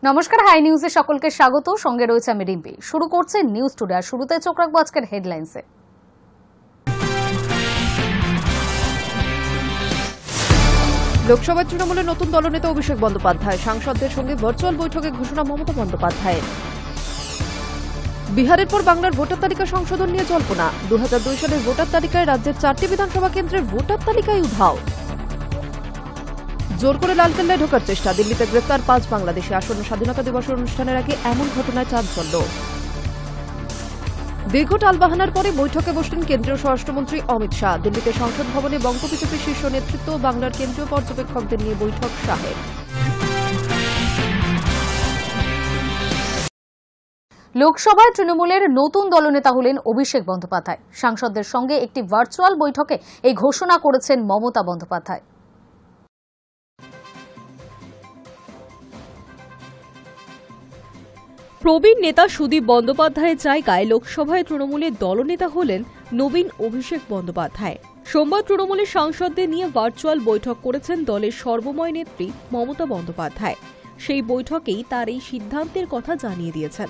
নমস্কার, হাই নিউজে সকলকে স্বাগত। সঙ্গে রয়েছে আমি রিম্পি। শুরু করছে নিউজ টুডে। আর শুরুতে চোখ রাখবো আজকের হেডলাইন্সে। লোকসভায় তৃণমূলের নতুন দলনেতা অভিষেক বন্দ্যোপাধ্যায়, সাংসদদের সঙ্গে ভার্চুয়াল বৈঠকে ঘোষণা মমতা বন্দ্যোপাধ্যায়ের। বিহারের পর বাংলার ভোটার তালিকা সংশোধন নিয়ে জল্পনা। 2002 সালের ভোটার তালিকায় রাজ্যের 4টি বিধানসভা কেন্দ্রের ভোটার তালিকায় উধাও। জোর করে লালকেল্লায় ঢোকার চেষ্টা, দিল্লিতে গ্রেফতার 5 বাংলাদেশি। আসন্ন স্বাধীনতা দিবসের অনুষ্ঠানের আগে এমন ঘটনায় চাঞ্চল্য। দীর্ঘ টালবাহানার পরে বৈঠকে বসলেন কেন্দ্রীয় স্বরাষ্ট্রমন্ত্রী অমিত শাহ। দিল্লিতে সংসদ ভবনে বঙ্গ বিজেপির শীর্ষ নেতৃত্ব ও বাংলার কেন্দ্রীয় পর্যবেক্ষকদের নিয়ে বৈঠক শাহের। লোকসভায় তৃণমূলের নতুন দলনেতা হলেন অভিষেক বন্দ্যোপাধ্যায়। সাংসদদের সঙ্গে একটি ভার্চুয়াল বৈঠকে এই ঘোষণা করেছেন মমতা বন্দ্যোপাধ্যায়। প্রবীণ নেতা সুদীপ বন্দ্যোপাধ্যায়ের জায়গায় লোকসভায় তৃণমূলের দলনেতা হলেন নবীন অভিষেক বন্দ্যোপাধ্যায়। সোমবার তৃণমূলের সাংসদদের নিয়ে ভার্চুয়াল বৈঠক করেছেন দলের সর্বময় নেত্রী মমতা বন্দ্যোপাধ্যায়। সেই বৈঠকেই তার এই সিদ্ধান্তের কথা জানিয়ে দিয়েছেন।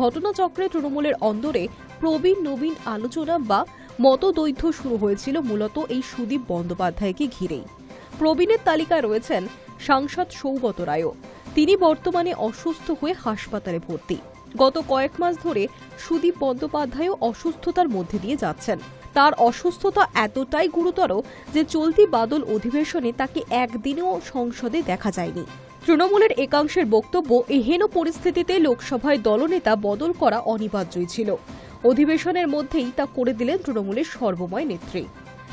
ঘটনাচক্রে তৃণমূলের অন্দরে প্রবীণ নবীন আলোচনা বা মতদ্বৈধ শুরু হয়েছিল মূলত এই সুদীপ বন্দ্যোপাধ্যায়কে ঘিরেই। প্রবীণের তালিকায় রয়েছেন সাংসদ সৌগত রায়ও। তিনি বর্তমানে অসুস্থ হয়ে হাসপাতালে ভর্তি। গত কয়েক মাস ধরে সুদীপ বন্দ্যোপাধ্যায়ও অসুস্থতার মধ্যে দিয়ে যাচ্ছেন। তার অসুস্থতা এতটাই গুরুতর যে চলতি বাদল অধিবেশনে তাকে একদিনেও সংসদে দেখা যায়নি। তৃণমূলের একাংশের বক্তব্য, এহেন পরিস্থিতিতে লোকসভায় দলনেতা বদল করা অনিবার্যই ছিল। অধিবেশনের মধ্যেই তা করে দিলেন তৃণমূলের সর্বময় নেত্রী।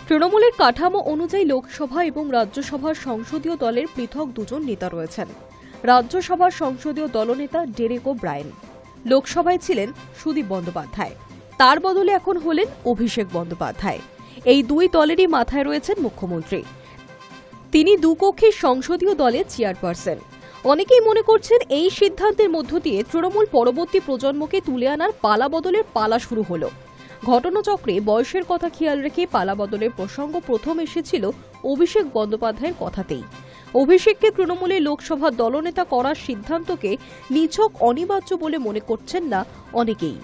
তৃণমূলের কাঠামো অনুযায়ী লোকসভা এবং রাজ্যসভার সংসদীয় দলের পৃথক দুজন নেতা রয়েছেন। রাজ্যসভার সংসদীয় দলনেতা ডেরেক ওব্রায়েন, লোকসভায় ছিলেন সুদীপ বন্দ্যোপাধ্যায়। তার বদলে এখন হলেন অভিষেক বন্দ্যোপাধ্যায়। এই দুই দলেরই মাথায় রয়েছেন মুখ্যমন্ত্রী। তিনি দুকক্ষের সংসদীয় দলের চেয়ারপারসন। অনেকেই মনে করছেন এই সিদ্ধান্তের মধ্য দিয়ে তৃণমূল পরবর্তী প্রজন্মকে তুলে আনার পালা বদলের পালা শুরু হল। ঘটনাচক্রে বয়সের কথা খেয়াল রেখে পালা বদলের প্রসঙ্গ প্রথম এসেছিল অভিষেক বন্দ্যোপাধ্যায়ের কথাতেই। অভিষেককে তৃণমূলের লোকসভা দলনেতা করার সিদ্ধান্তকে নিছক অনিবার্য বলে মনে করছেন না অনেকেই,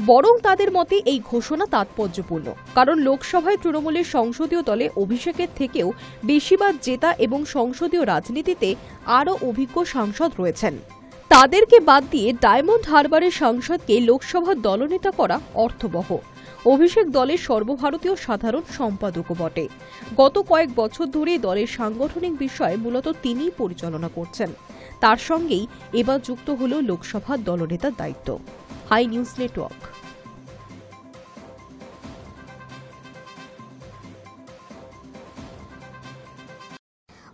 বরং তাদের মতে এই ঘোষণা তাৎপর্যপূর্ণ। কারণ লোকসভায় তৃণমূলের সংসদীয় দলে অভিষেকের থেকেও বেশিবার জেতা এবং সংসদীয় রাজনীতিতে আরও অভিজ্ঞ সাংসদ রয়েছেন। তাদেরকে বাদ দিয়ে ডায়মন্ড হারবারের সাংসদকে লোকসভার দলনেতা করা অর্থবহ। অভিষেক দলের সর্বভারতীয় সাধারণ সম্পাদকও বটে। গত কয়েক বছর ধরে দলের সাংগঠনিক বিষয় মূলত তিনিই পরিচালনা করছেন। তার সঙ্গেই এবার যুক্ত হল লোকসভার দলনেতার দায়িত্ব। High News network.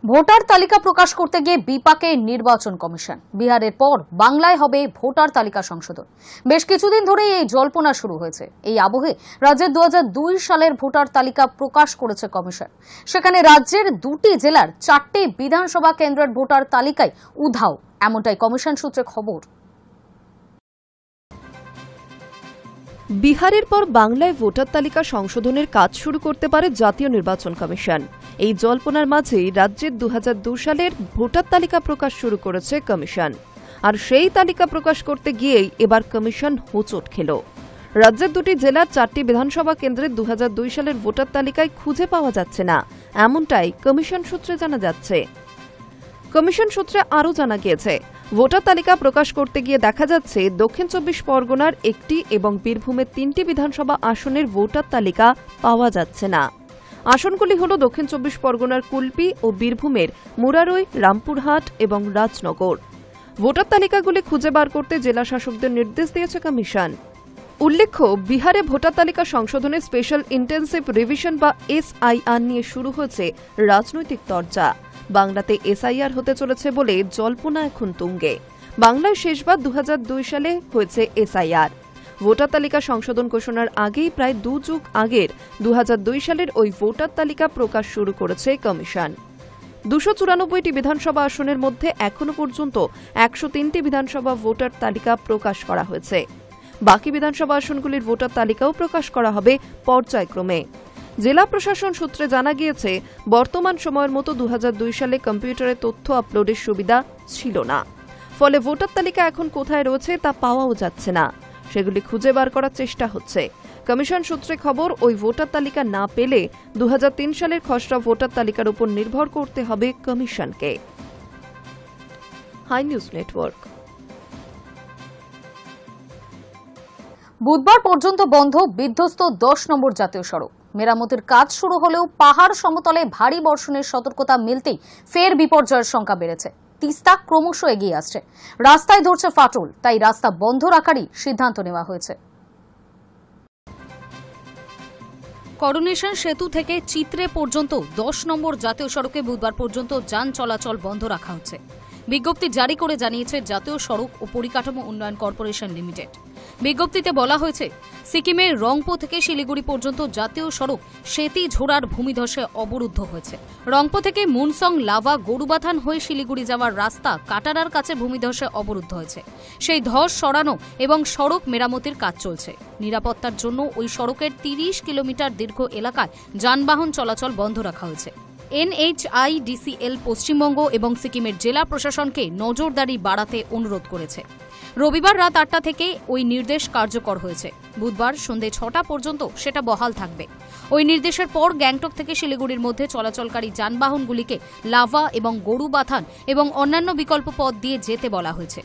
ভোটার তালিকা প্রকাশ করতে গিয়ে বিপাকে নির্বাচন কমিশন। বিহারের পর বাংলায় হবে ভোটার তালিকা সংশোধন। বেশ কিছুদিন ধরেই এই জল্পনা শুরু হয়েছে। এই আবহে রাজ্যের 2002 সালের ভোটার তালিকা প্রকাশ করেছে কমিশন। সেখানে রাজ্যের 2টি জেলার 4টি বিধানসভা কেন্দ্রের ভোটার তালিকায় উধাও, এমনটাই কমিশন সূত্রে খবর। বিহারের পর বাংলায় ভোটার তালিকা সংশোধনের কাজ শুরু করতে পারে জাতীয় নির্বাচন কমিশন। এই জল্পনার মাঝেই রাজ্যের 2002 সালের ভোটার তালিকা প্রকাশ শুরু করেছে কমিশন। আর সেই তালিকা প্রকাশ করতে গিয়েই এবার কমিশন হোঁচট খেল। রাজ্যের 2টি জেলার 4টি বিধানসভা কেন্দ্রে 2002 সালের ভোটার তালিকায় খুঁজে পাওয়া যাচ্ছে না, এমনটাই কমিশন সূত্রে জানা যাচ্ছে। কমিশন সূত্রে আরও জানা গিয়েছে, ভোটার তালিকা প্রকাশ করতে গিয়ে দেখা যাচ্ছে দক্ষিণ 24 পরগনার 1টি এবং বীরভূমের 3টি বিধানসভা আসনের ভোটার তালিকা পাওয়া যাচ্ছে না। আসনগুলি হল দক্ষিণ 24 পরগনার কুলপি ও বীরভূমের মুরারই, রামপুরহাট এবং রাজনগর। ভোটার তালিকাগুলি খুঁজে বার করতে জেলা শাসকদের নির্দেশ দিয়েছে কমিশন। উল্লেখ্য, বিহারে ভোটার তালিকা সংশোধনের স্পেশাল ইন্টেনসিভ রিভিশন বা SIR নিয়ে শুরু হয়েছে রাজনৈতিক চর্চা। বাংলাতে SIR হতে চলেছে বলে জল্পনা এখন তুঙ্গে। বাংলায় শেষবার 2002 সালে হয়েছে SIR। ভোটার তালিকা সংশোধন ঘোষণার আগেই প্রায় 2 যুগ আগের 2002 সালের ওই ভোটার তালিকা প্রকাশ শুরু করেছে কমিশন। 294টি বিধানসভা আসনের মধ্যে এখনো পর্যন্ত 103টি বিধানসভা ভোটার তালিকা প্রকাশ করা হয়েছে। বাকি বিধানসভা আসনগুলির ভোটার তালিকাও প্রকাশ করা হবে পর্যায়ক্রমে। জেলা প্রশাসন সূত্রে জানা গিয়েছে, বর্তমান সময়ের মতো 2002 সালে কম্পিউটারে তথ্য আপলোডের সুবিধা ছিল না। ফলে ভোটার তালিকা এখন কোথায় রয়েছে তা পাওয়াও যাচ্ছে না। সেগুলি খুঁজে বার করার চেষ্টা হচ্ছে। কমিশন সূত্রে খবর, ওই ভোটার তালিকা না পেলে 2003 সালের খসড়া ভোটার তালিকার উপর নির্ভর করতে হবে কমিশনকে। Hi News Network. বুধবার পর্যন্ত বন্ধ বিধ্বস্ত 10 নম্বর জাতীয় সড়ক। মেরামতির কাজ শুরু হলেও পাহাড় সমতলে ভারী বর্ষণের সতর্কতা মিলতেই ফের বিপর্যয়ের সংখ্যা বেড়েছে। তিস্তা ক্রমশ এগিয়ে আসছে, রাস্তায় ধরছে ফাটল, তাই রাস্তা বন্ধ রাখারই সিদ্ধান্ত নেওয়া হয়েছে। করোনেশন সেতু থেকে চিত্রে পর্যন্ত 10 নম্বর জাতীয় সড়কে বুধবার পর্যন্ত যান চলাচল বন্ধ রাখা হচ্ছে। বিজ্ঞপ্তি জারি করে জানিয়েছে জাতীয় সড়ক ও পরিকাঠামো উন্নয়ন কর্পোরেশন লিমিটেড। বিজ্ঞপ্তিতে বলা হয়েছে, সিকিমের রংপো থেকে শিলিগুড়ি পর্যন্ত জাতীয় সড়ক সেতি ঝোড়ার ভূমিধসে অবরুদ্ধ হয়েছে। রংপো থেকে মুনসং লাভা গরুবাথান হয়ে শিলিগুড়ি যাওয়ার রাস্তা কাটারার কাছে ভূমিধসে অবরুদ্ধ হয়েছে। সেই ধস সরানো এবং সড়ক মেরামতির কাজ চলছে। নিরাপত্তার জন্য ওই সড়কের 30 কিলোমিটার দীর্ঘ এলাকায় যানবাহন চলাচল বন্ধ রাখা হয়েছে। NHIDCL পশ্চিমবঙ্গ এবং সিকিমের জেলা প্রশাসনকে নজরদারি বাড়াতে অনুরোধ করেছে। রবিবার রাত 8টা থেকে ওই নির্দেশ কার্যকর হয়েছে। বুধবার সন্ধ্যে 6টা পর্যন্ত সেটা বহাল থাকবে। ওই নির্দেশের পর গ্যাংটক থেকে শিলিগুড়ির মধ্যে চলাচলকারী যানবাহনগুলিকে লাভা এবং গরুবাথান এবং অন্যান্য বিকল্প পথ দিয়ে যেতে বলা হয়েছে।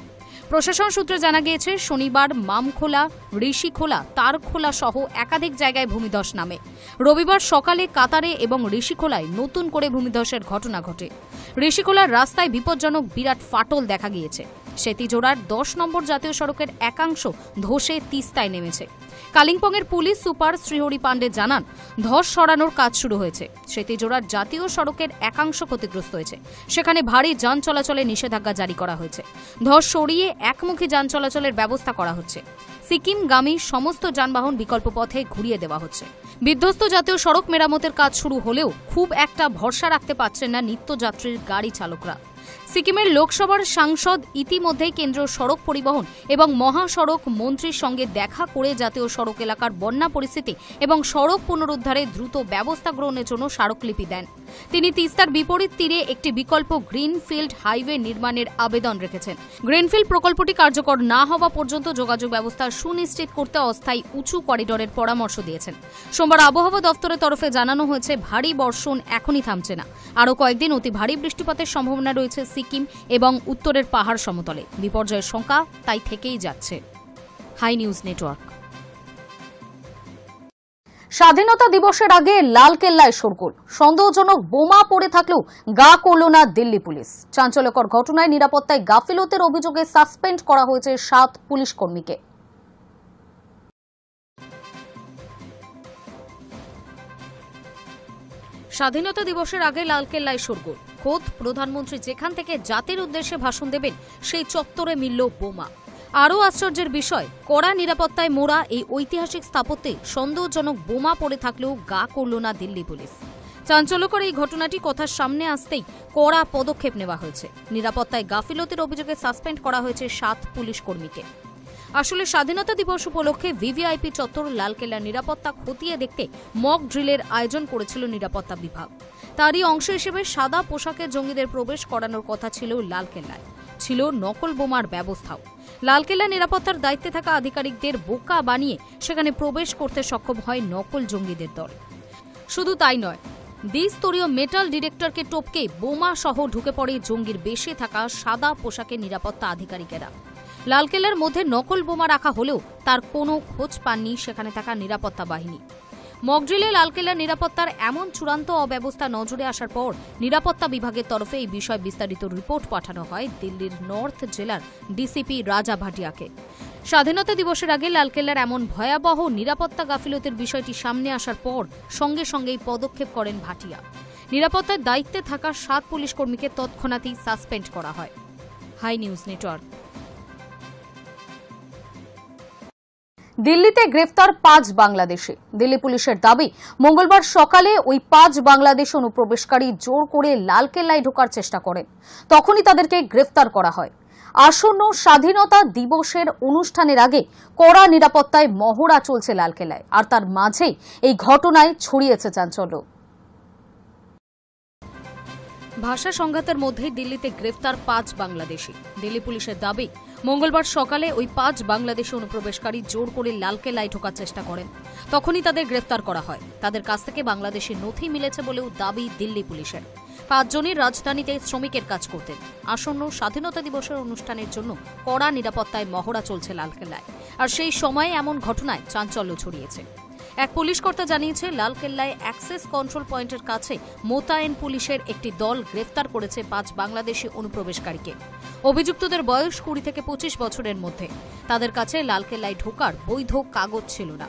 প্রশাসন সূত্রে জানা গিয়েছে, শনিবার মামখোলা, ঋষিখোলা, তারখোলা সহ একাধিক জায়গায় ভূমিধস নামে। রবিবার সকালে কাতারে এবং ঋষিখোলায় নতুন করে ভূমিধসের ঘটনা ঘটে। ঋষিখোলার রাস্তায় বিপজ্জনক বিরাট ফাটল দেখা গিয়েছে। সেতিজোড়ার 10 নম্বর জাতীয় সড়কের একাংশ ধসে তিস্তায় নেমেছে। কালিম্পংয়ের পুলিশ সুপার শ্রীহরি পাণ্ডে জানান, ধস সরানোর কাজ শুরু হয়েছে। সেতিজোড়ার জাতীয় সড়কের একাংশ ক্ষতিগ্রস্ত হয়েছে। সেখানে ভারী যান চলাচলে নিষেধাজ্ঞা জারি করা হয়েছে। ধস সরিয়ে একমুখী যান চলাচলের ব্যবস্থা করা হচ্ছে। সিকিমগামী সমস্ত যানবাহন বিকল্প পথে ঘুরিয়ে দেওয়া হচ্ছে। বিধ্বস্ত জাতীয় সড়ক মেরামতের কাজ শুরু হলেও খুব একটা ভরসা রাখতে পারছেন না নিত্যযাত্রীর গাড়ি চালকরা। সিকিমের লোকসভার সাংসদ ইতিমধ্যেই কেন্দ্রীয় সড়ক পরিবহন এবং মহাসড়ক মন্ত্রীর সঙ্গে দেখা করে জাতীয় সড়ক এলাকার বন্যা পরিস্থিতি এবং সড়ক পুনরুদ্ধারে দ্রুত ব্যবস্থা গ্রহণের জন্য স্মারকলিপি দেন। তিনি তিস্তার বিপরীত তীরে একটি বিকল্প গ্রিনফিল্ড হাইওয়ে নির্মাণের আবেদন রেখেছেন। গ্রিনফিল্ড প্রকল্পটি কার্যকর না হওয়া পর্যন্ত যোগাযোগ ব্যবস্থা সুনিশ্চিত করতে অস্থায়ী উঁচু করিডোরের পরামর্শ দিয়েছেন। সোমবার আবহাওয়া দফতরের তরফে জানানো হয়েছে, ভারী বর্ষণ এখনই থামছে না। আরও কয়েকদিন অতি ভারী বৃষ্টিপাতের সম্ভাবনা রয়েছে সিকিম এবং উত্তরের পাহাড় সমতলে। বিপর্যয়ের শঙ্কা তাই থেকেই যাচ্ছে। Hi News Network. স্বাধীনতা দিবসের আগে লালকেল্লায় শোরগোল। সন্দেহজনক বোমা পড়ে থাকলেও গা করল না দিল্লি পুলিশ। চাঞ্চল্যকর ঘটনায় নিরাপত্তায় গাফিলতির অভিযোগে সাসপেন্ড করা হয়েছে 7 পুলিশ কর্মীকে। স্বাধীনতা দিবসের আগে লালকেল্লায় শোরগোল। খোদ প্রধানমন্ত্রী যেখান থেকে জাতির উদ্দেশ্যে ভাষণ দেবেন সেই চত্বরে মিলল বোমা। আরও আশ্চর্যের বিষয়, কড়া নিরাপত্তায় মোড়া এই ঐতিহাসিক স্থাপত্যে সন্দেহজনক বোমা পড়ে থাকলেও গা করল না দিল্লি পুলিশ। চাঞ্চল্যকর এই ঘটনাটি কথার সামনে আসতেই কড়া পদক্ষেপ নেওয়া হয়েছে। নিরাপত্তায় গাফিলতির অভিযোগে সাসপেন্ড করা হয়েছে 7 পুলিশ কর্মীকে। আসলে স্বাধীনতা দিবস উপলক্ষে ভিভিআইপি চত্বর লালকেল্লার নিরাপত্তা খতিয়ে দেখতে মক ড্রিলের আয়োজন করেছিল নিরাপত্তা বিভাগ। তারই অংশ হিসেবে সাদা পোশাকে জঙ্গিদের প্রবেশ করানোর কথা ছিল লালকেল্লায়। ছিল নকল বোমার ব্যবস্থাও। লালকেল্লা নিরাপত্তার দায়িত্বে থাকা আধিকারিকদের বোকা বানিয়ে সেখানে প্রবেশ করতে সক্ষম হয় নকল জঙ্গিদের দল। শুধু তাই নয়, দ্বিস্তরীয় মেটাল ডিটেক্টরকে টপকে বোমা সহ ঢুকে পড়ে জঙ্গির বেশে থাকা সাদা পোশাকের নিরাপত্তা আধিকারিকেরা। লালকেল্লার মধ্যে নকল বোমা রাখা হলেও তার কোনো খোঁজ পাননি সেখানে থাকা নিরাপত্তা বাহিনী। মকড্রিলে লালকেল্লার নিরাপত্তার এমন চূড়ান্ত অব্যবস্থা নজরে আসার পর নিরাপত্তা বিভাগের তরফে এই বিষয়ে বিস্তারিত রিপোর্ট পাঠানো হয় দিল্লির নর্থ জেলার ডিসিপি রাজা ভাটিয়াকে। স্বাধীনতা দিবসের আগে লালকেল্লার এমন ভয়াবহ নিরাপত্তা গাফিলতির বিষয়টি সামনে আসার পর সঙ্গে সঙ্গেই পদক্ষেপ করেন ভাটিয়া। নিরাপত্তার দায়িত্বে থাকা 7 পুলিশ কর্মীকে তৎক্ষণাৎই সাসপেন্ড করা হয়। Hi News Network. দিল্লিতে গ্রেফতার 5 বাংলাদেশি। দিল্লি পুলিশের দাবি, মঙ্গলবার সকালে ওই 5 বাংলাদেশি অনুপ্রবেশকারী জোর করে লালকেল্লায় ঢোকার চেষ্টা করেন। তখনই তাদেরকে গ্রেফতার করা হয়। আসন্ন স্বাধীনতা দিবসের অনুষ্ঠানের আগে কড়া নিরাপত্তায় মহড়া চলছে লালকেল্লায়, আর তার মাঝেই এই ঘটনায় ছড়িয়েছে চাঞ্চল্য। ভাষা সংঘাতের মধ্যেই দিল্লিতে গ্রেফতার 5 বাংলাদেশি। দিল্লি পুলিশের দাবি, মঙ্গলবার সকালে ওই 5 বাংলাদেশি অনুপ্রবেশকারী জোর করে লালকেল্লায় ঢোকার চেষ্টা করেন। তখনই তাদের গ্রেফতার করা হয়। তাদের কাছ থেকে বাংলাদেশি নথি মিলেছে বলেও দাবি দিল্লি পুলিশের। 5 জনই রাজধানীতে শ্রমিকের কাজ করতেন। আসন্ন স্বাধীনতা দিবসের অনুষ্ঠানের জন্য কড়া নিরাপত্তায় মহড়া চলছে লালকেল্লায়। আর সেই সময়ে এমন ঘটনায় চাঞ্চল্য ছড়িয়েছে। এক পুলিশ কর্তা জানিয়েছে, লালকেল্লায় অ্যাক্সেস কন্ট্রোল পয়েন্টের কাছে মোতায়েন পুলিশের একটি দল গ্রেফতার করেছে 5 বাংলাদেশি অনুপ্রবেশকারীকে। অভিযুক্তদের বয়স 20 থেকে 25 বছরের মধ্যে। তাদের কাছে লালকেল্লায় ঢোকার বৈধ কাগজ ছিল না।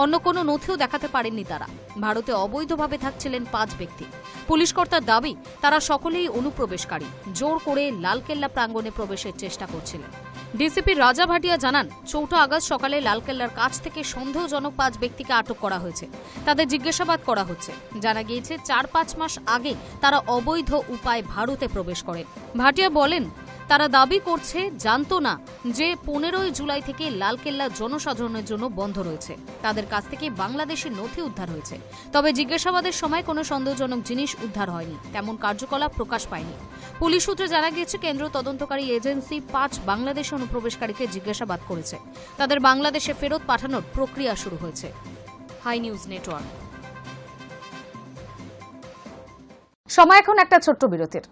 অন্য কোনো নথিও দেখাতে পারেননি তারা। ভারতে অবৈধভাবে থাকছিলেন 5 ব্যক্তি। পুলিশ কর্তার দাবি, তারা সকলেই অনুপ্রবেশকারী, জোর করে লালকেল্লা প্রাঙ্গণে প্রবেশের চেষ্টা করছিলেন। ডিসিপি রাজা ভাটিয়া জানান, 4 আগস্ট সকালে লালকেল্লার কাছ থেকে সন্দেহজনক 5 ব্যক্তিকে আটক করা হয়েছে। তাদের জিজ্ঞাসাবাদ করা হচ্ছে। জানা গিয়েছে 4-5 মাস আগে তারা অবৈধ উপায়ে ভারতে প্রবেশ করেন। ভাটিয়া বলেন, তারা দাবি করছে জানতো না যে 15 জুলাই থেকে লালকেল্লা জনসাধারণের জন্য বন্ধ রয়েছে। তাদের কাছ থেকে বাংলাদেশের নথি উদ্ধার হয়েছে। তবে জিজ্ঞাসাবাদের সময় কোনো সন্দেহজনক জিনিস উদ্ধার হয়নি, তেমন কার্যকলাপ প্রকাশ পায়নি। পুলিশ সূত্রে জানা গিয়েছে, কেন্দ্রীয় তদন্তকারী এজেন্সি 5 বাংলাদেশি অনুপ্রবেশকারীকে জিজ্ঞাসাবাদ করেছে। তাদের বাংলাদেশে ফেরত পাঠানোর প্রক্রিয়া শুরু হয়েছে। Hi News Network. সময় এখন একটা ছোট্ট বিরতির।